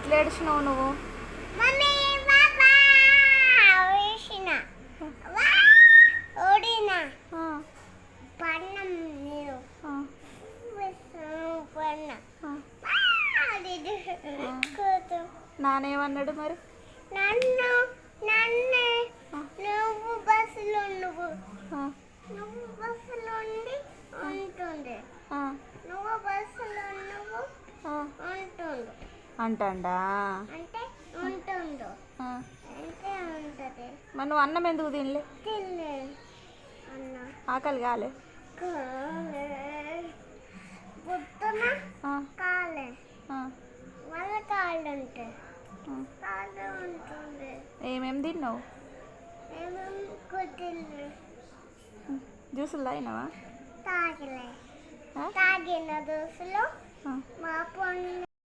ఎట్లా ఏడిచినావు నువ్వు? మమ్మీ బాబా వేసిన ఓడినా పన్నం నేను పన్న నానేమన్నాడు మరి? నన్ను నన్ను నువ్వు బస్సులో నువ్వు బస్సులో ఉండి ఉంటుండే నువ్వు బస్సులో నువ్వు ఉంటుండు అంటాడా? అంటే ఉంటుండు అంటే ఉంటుంది. మరి నువ్వు అన్నం ఎందుకు తినలే? తినలే అన్న ఆకలి కాలే? పొద్దున కాలే మళ్ళీ కాళ్ళు ఉంటాయి కాళ్ళు ఉంటుంది. ఏమేమి తిన్నావు? ఏమేమి కుదిరిన జ్యూసులు తాగినావా? తాగిన జ్యూసులు మా పొన్ను